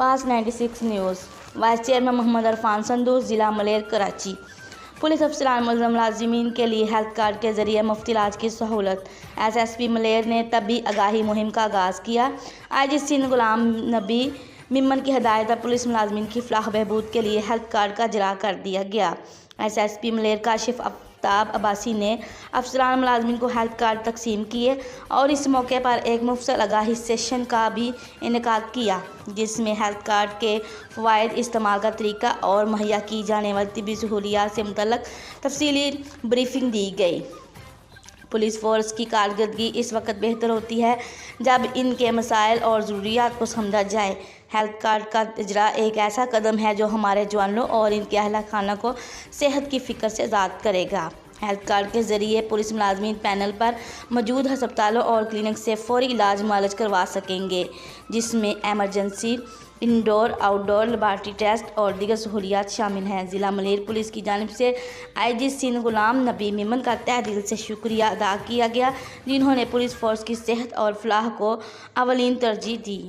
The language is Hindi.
Fast 96 news. Vice chairman Mohammad Arfan Sandus, ज़िला मलेर, कराची। पुलिस अफसरान मुलाजिमीन के लिए हेल्थ कार्ड के जरिए मुफ्त इलाज की सहूलत। SSP मलेर ने तबी आगाही मुहिम का आगाज़ किया। IG सिंध गुलाम नबी मिम्मन की हदायत पर पुलिस मुलाजिमीन की फलाह बहबूद के लिए हेल्थ कार्ड का इजरा कर दिया गया। SSP मलेर काशिफ आफ्ताब अब्बासी ने अफसरान मुलाजिमीन को हेल्थ कार्ड तकसीम किए और इस मौके पर एक मुफस्सल आगाही सेशन का भी इनेकाद किया, जिसमें हेल्थ कार्ड के फ़वाइद, इस्तेमाल का तरीका और मुहैया की जाने वाली तिब्बी सहूलियात से मुतल्लक़ तफसीली ब्रीफिंग दी गई। पुलिस फोर्स की कारकर्दगी इस वक्त बेहतर होती है जब इनके मसाइल और ज़रूरियात को समझा जाए। हेल्थ कार्ड का इजरा एक ऐसा कदम है जो हमारे जवानों और इनके अहल खाना को सेहत की फ़िक्र से आज़ाद करेगा। हेल्थ कार्ड के ज़रिए पुलिस मुलाजमीन पैनल पर मौजूद हस्पतालों और क्लिनिक से फ़ौरी इलाज मुआलज करवा सकेंगे, जिसमें emergency, indoor outdoor laboratory test और दीगर सहूलियात शामिल हैं। ज़िला मलेर पुलिस की जानिब से IG सिंध गुलाम नबी मिम्मन का तहे दिल से शुक्रिया अदा किया गया, जिन्होंने पुलिस फोर्स की सेहत और फलाह को अवलीन तरजीह दी।